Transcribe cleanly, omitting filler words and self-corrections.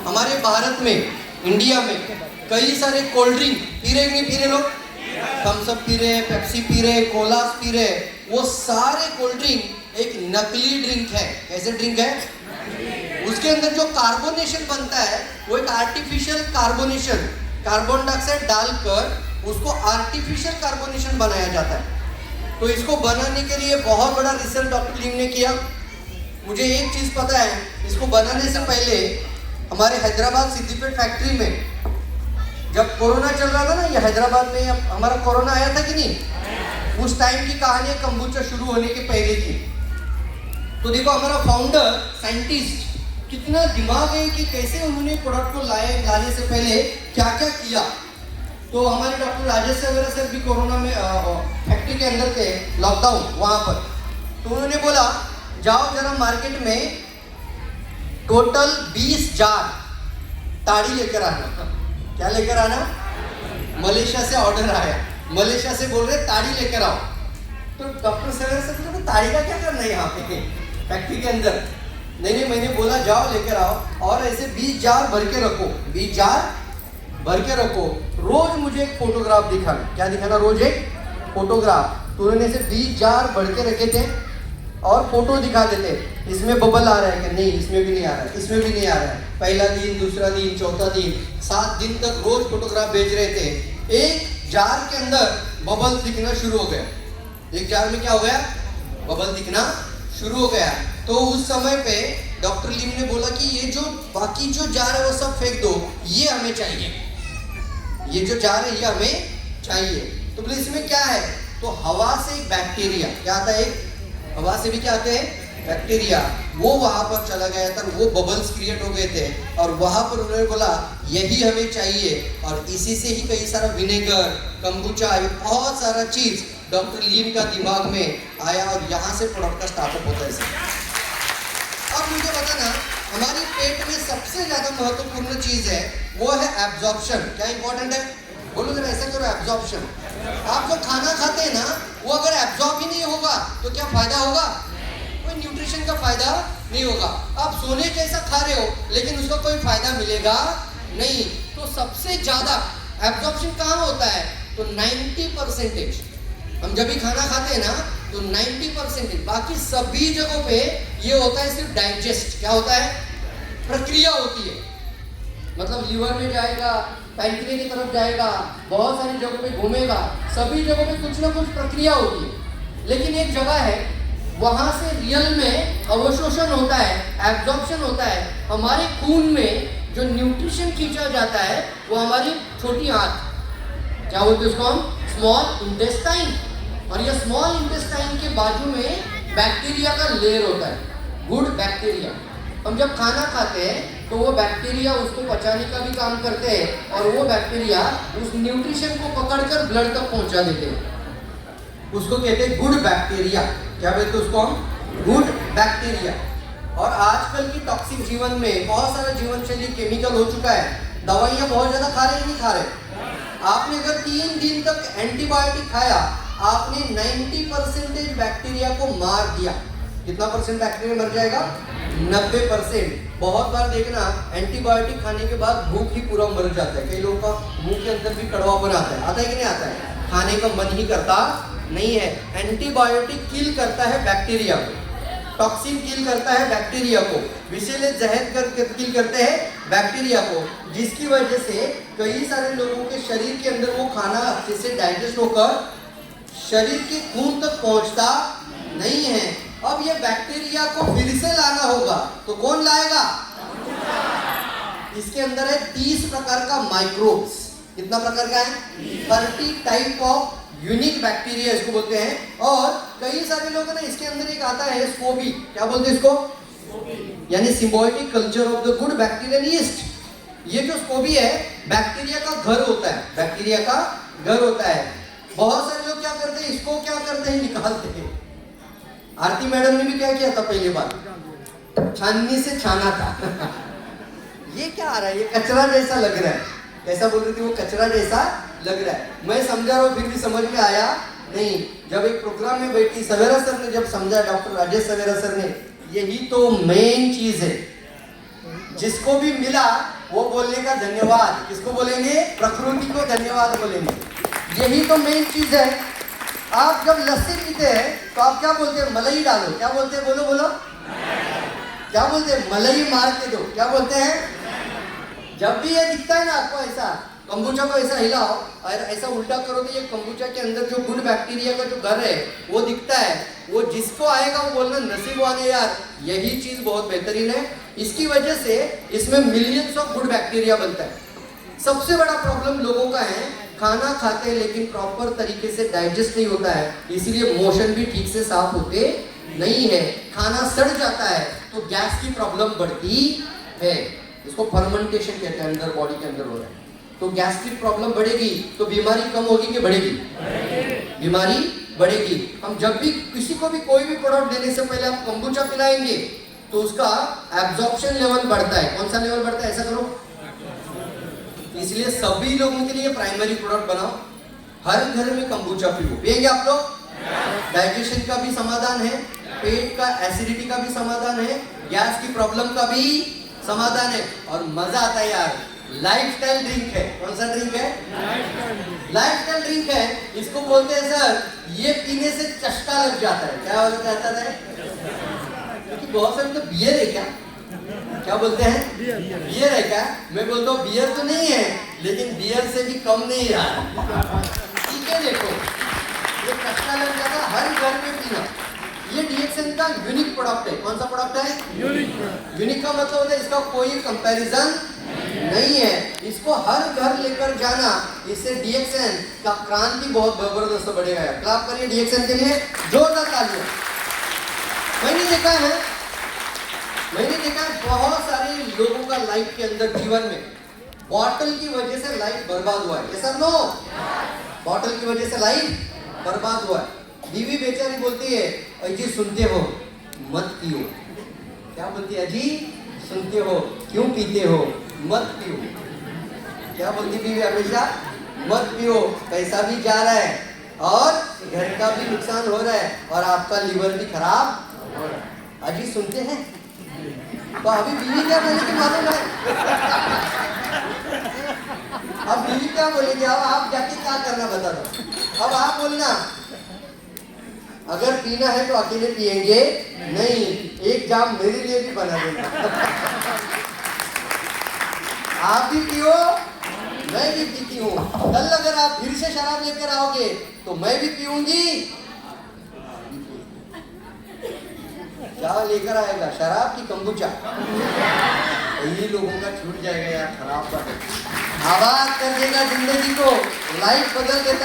हमारे भारत में, इंडिया में कई सारे कोल्ड ड्रिंक पी रहे नहीं पी रहे लोग, थम्स अप पी रहे, पेप्सी पी रहे, कोलास पी रहे। वो सारे कोल्ड ड्रिंक एक नकली ड्रिंक है। कैसे ड्रिंक है? उसके अंदर जो कार्बोनेशन बनता है वो एक आर्टिफिशियल कार्बोनेशन, कार्बन डाइऑक्साइड डालकर उसको आर्टिफिशियल कार्बोनेशन बनाया जाता है। तो इसको बनाने के लिए बहुत बड़ा रिसर्च डॉक्टर लीम ने किया। मुझे एक चीज़ पता है, इसको बनाने से पहले हमारे हैदराबाद सिद्दीपेट फैक्ट्री में जब कोरोना चल रहा था ना, ये हैदराबाद में हमारा कोरोना आया था कि नहीं, उस टाइम की कहानी कंबुचा शुरू होने के पहले की। तो देखो हमारा फाउंडर साइंटिस्ट कितना दिमाग है कि कैसे उन्होंने प्रोडक्ट को लाने से पहले क्या क्या किया। तो हमारे डॉक्टर राजेश सवेरा सर भी कोरोना में फैक्ट्री के अंदर थे, लॉकडाउन वहाँ पर। तो उन्होंने बोला जाओ जरा मार्केट में टोटल 20 जार ताड़ी लेकर आना। क्या लेकर आना? मलेशिया से ऑर्डर आया, मलेशिया से बोल रहे ताड़ी लेकर आओ। तो डॉक्टर सवेरा सर बोले ताड़ी का क्या करना है यहाँ पे फैक्ट्री के अंदर? नहीं, मैंने बोला जाओ लेकर आओ और ऐसे 20 जार भर के रखो, 20 जार भर के रखो। रोज मुझे एक फोटोग्राफ दिखाना। क्या दिखाना? रोज एक फोटोग्राफ। तो उन्होंने से 20 जार भर के रखे थे और फोटो दिखा देते, इसमें बबल आ रहा है कि नहीं, इसमें भी नहीं आ रहा है, इसमें भी नहीं आ रहा है। पहला दिन, दूसरा दिन, चौथा दिन, 7 दिन तक रोज फोटोग्राफ भेज रहे थे। एक जार के अंदर बबल दिखना शुरू हो गया। एक जार में क्या हो गया? बबल दिखना शुरू हो गया। तो उस समय पे डॉक्टर लीम ने बोला कि ये जो बाकी जो जार है वो सब फेंक दो, ये हमें चाहिए, ये जो जार है ये हमें चाहिए। तो बोले इसमें क्या है? तो हवा से एक बैक्टीरिया क्या आता है, एक हवा से भी क्या आते हैं बैक्टीरिया, वो वहां पर चला गया था, वो बबल्स क्रिएट हो गए थे और वहां पर उन्होंने बोला यही हमें चाहिए। और इसी से ही कई सारा विनेगर, कंबुचा, बहुत सारा चीज डॉक्टर लीम का दिमाग में आया और यहाँ से प्रोडक्ट का स्टार्टअप होता है। अब मुझे बताना, हमारी पेट में सबसे ज्यादा महत्वपूर्ण चीज है वो है एब्जॉर्प्शन। क्या इंपॉर्टेंट है? बोलो जरा ऐसा करो, एब्जॉर्प्शन। आप जो खाना खाते हैं ना, वो अगर एब्जॉर्ब ही नहीं होगा तो क्या फायदा होगा? कोई न्यूट्रिशन का फायदा नहीं होगा। आप सोने जैसा खा रहे हो लेकिन उसका कोई फायदा मिलेगा नहीं। तो सबसे ज्यादा एब्जॉर्प्शन कहाँ होता है? तो 90%। हम जब भी खाना खाते हैं ना तो 90%, बाकी सभी जगहों पे ये होता है सिर्फ डाइजेस्ट। क्या होता है? प्रक्रिया होती है। मतलब लीवर में जाएगा, पैंक्रिया की तरफ जाएगा, बहुत सारी जगहों पे घूमेगा, सभी जगहों पे कुछ ना कुछ प्रक्रिया होती है। लेकिन एक जगह है वहां से रियल में अवशोषण होता है, एब्जॉर्प्शन होता है। हमारे खून में जो न्यूट्रिशन खींचा जाता है वो हमारी छोटी आंत, क्या बोलते हैं उसको हम? Small intestine. और ये स्मॉल इंटेस्टाइन के बाजू में बैक्टीरिया का लेयर होता है, गुड बैक्टीरिया। हम जब खाना खाते हैं तो वो बैक्टीरिया उसको पचाने का भी काम करते हैं और वो बैक्टीरिया उस न्यूट्रिशन को पकड़कर ब्लड तक पहुंचा देते हैं। उसको कहते हैं गुड बैक्टीरिया। क्या बोलते हैं उसको हम? Good bacteria. और आजकल की टॉक्सिक जीवन में बहुत सारा जीवन शैली केमिकल हो चुका है। दवाइयाँ बहुत ज़्यादा खा रहे नहीं खा रहे। आपने अगर 3 दिन तक एंटीबायोटिक खाया, आपने 90% बैक्टीरिया को मार दिया। कितना परसेंट बैक्टीरिया मर जाएगा? 90%। बहुत बार देखना एंटीबायोटिक खाने के बाद भूख ही पूरा मर जाता है। कई लोगों का मुंह के अंदर भी कड़वापन आता है। आता है कि नहीं आता है? खाने का मन ही करता नहीं है। एंटीबायोटिक किल करता है बैक्टीरिया को, टॉक्सिन किल करता है बैक्टीरिया को, विषैले जहर किल करते हैं बैक्टीरिया को, जिसकी वजह से कई सारे लोगों के शरीर के अंदर वो खाना अच्छे से डाइजेस्ट होकर शरीर के खून तक पहुंचता नहीं है। अब ये बैक्टीरिया को फिर से लाना होगा तो कौन लाएगा? इसके अंदर है 30 प्रकार का माइक्रोब्स। कितना प्रकार का है? 30 टाइप ऑफ यूनिक बैक्टीरिया इसको बोलते हैं। और कई सारे लोग ना इसके अंदर एक आता है स्कोबी। क्या बोलते हैं इसको? यानी symbiotic culture of the good bacterial yeast. ये जो स्कोबी है बैक्टीरिया का घर होता है, बैक्टीरिया का घर होता है। बहुत सारे लोग क्या करते हैं, इसको क्या करते हैं, निकालते हैं। आरती मैडम ने भी क्या किया था पहली बार? छाननी से छाना था। ये क्या आ रहा है? ये कचरा जैसा लग रहा है। ऐसा बोल रही थी, वो कचरा जैसा लग रहा है। मैं समझा रहा हूँ फिर भी समझ में आया नहीं। जब एक प्रोग्राम में बैठी सवेरा सर ने जब समझा, डॉक्टर राजेश सवेरा सर ने, यही तो मेन चीज है। जिसको भी मिला वो बोलने का धन्यवाद, किसको बोलेंगे? प्रकृति को धन्यवाद बोलेंगे। यही तो मेन चीज है। आप जब लस्सी पीते हैं तो आप क्या बोलते हैं? मलाई डालो। क्या बोलते हैं? बोलो बोलो। क्या बोलते हैं? मलाई मार के दो। क्या बोलते हैं? जब भी ये दिखता है ना आपको ऐसा, कंबुचा को ऐसा हिलाओ और ऐसा उल्टा करो तो ये कंबुचा के अंदर जो गुड बैक्टीरिया का जो घर है वो दिखता है। वो जिसको आएगा वो बोलना नसीब वाले यार, यही चीज बहुत बेहतरीन है। इसकी वजह से इसमें मिलियंस ऑफ गुड बैक्टीरिया बनता है। सबसे बड़ा प्रॉब्लम लोगों का है, खाना खाते हैं लेकिन प्रॉपर तरीके से डाइजेस्ट नहीं होता है, इसीलिए मोशन भी ठीक से साफ होते नहीं है, खाना सड़ जाता है तो गैस की प्रॉब्लम बढ़ती है। इसको फर्मेंटेशन कहते हैं, अंदर बॉडी के अंदर हो रहा है। तो गैस्ट्रिक प्रॉब्लम बढ़ेगी तो बीमारी कम होगी कि बढ़ेगी? बीमारी बढ़ेगी। हम जब भी किसी को भी कोई भी प्रोडक्ट देने से पहले आप कंबुचा पिलाएंगे तो उसका एब्जॉर्प्शन लेवल बढ़ता है। कौन सा लेवल बढ़ता है? ऐसा करो। इसलिए सभी लोगों के लिए प्राइमरी प्रोडक्ट बनाओ, हर घर में कंबुचा पियो। पिएंगे आप लोग? डाइजेशन का भी समाधान है, पेट का एसिडिटी का भी समाधान है, गैस की प्रॉब्लम का भी समाधान है, और मजा आता है यार। लाइफस्टाइल ड्रिंक है। कौन सा ड्रिंक है? लाइफस्टाइल ड्रिंक है। इसको बोलते हैं सर, ये पीने से चस्का लग जाता है। क्या बोलता है? क्योंकि बहुत सारे तो बियर है। क्या बोलते हैं? बियर है क्या? मैं बोलता हूँ बियर तो नहीं है, लेकिन बियर से भी कम नहीं यार। ठीक है, देखो ये चस्का लग जाता है, हर घर में पीना। ये डीएक्सएन का यूनिक प्रोडक्ट है। कौन सा प्रोडक्ट है? यूनिक का मतलब होता है इसका कोई कंपैरिजन नहीं है। इसको हर घर लेकर जाना, इससे डीएक्सएन का क्रांति बहुत जबरदस्त बढ़ेगा। क्लैप करिए डीएक्सएन के लिए, जोरदार तालियां। मैंने देखा है बहुत सारे लोगों का लाइफ के अंदर, जीवन में बॉटल की वजह से लाइफ बर्बाद हुआ है। ऐसा नो, बॉटल की वजह से लाइफ बर्बाद हुआ है। बीवी बेचारी बोलती है, अजी सुनते हो मत पियो। क्या बोलती है? अजी सुनते हो क्यों पीते हो, मत पियो। क्या बोलती बीवी हमेशा? मत पियो, पैसा भी जा रहा है और घर का भी नुकसान हो रहा है और आपका लीवर भी खराब हो रहा है। अजी सुनते हैं? तो अभी बीवी क्या बोलेगी मालूम है? अब बीवी क्या बोलेगी? अब आप जाके क्या करना बता दो। अब आप बोलना, अगर पीना है तो अकेले पिएंगे नहीं, एक जाम मेरे लिए भी बना देना। आप भी पियो, मैं भी पीती हूँ। कल अगर आप फिर से शराब लेकर आओगे तो मैं भी पीऊंगी। क्या लेकर आएगा? शराब की कंबुचा। यही लोगों का छूट जाएगा यार, खराब बात। आबाद कर देगा जिंदगी को, लाइफ बदल देता।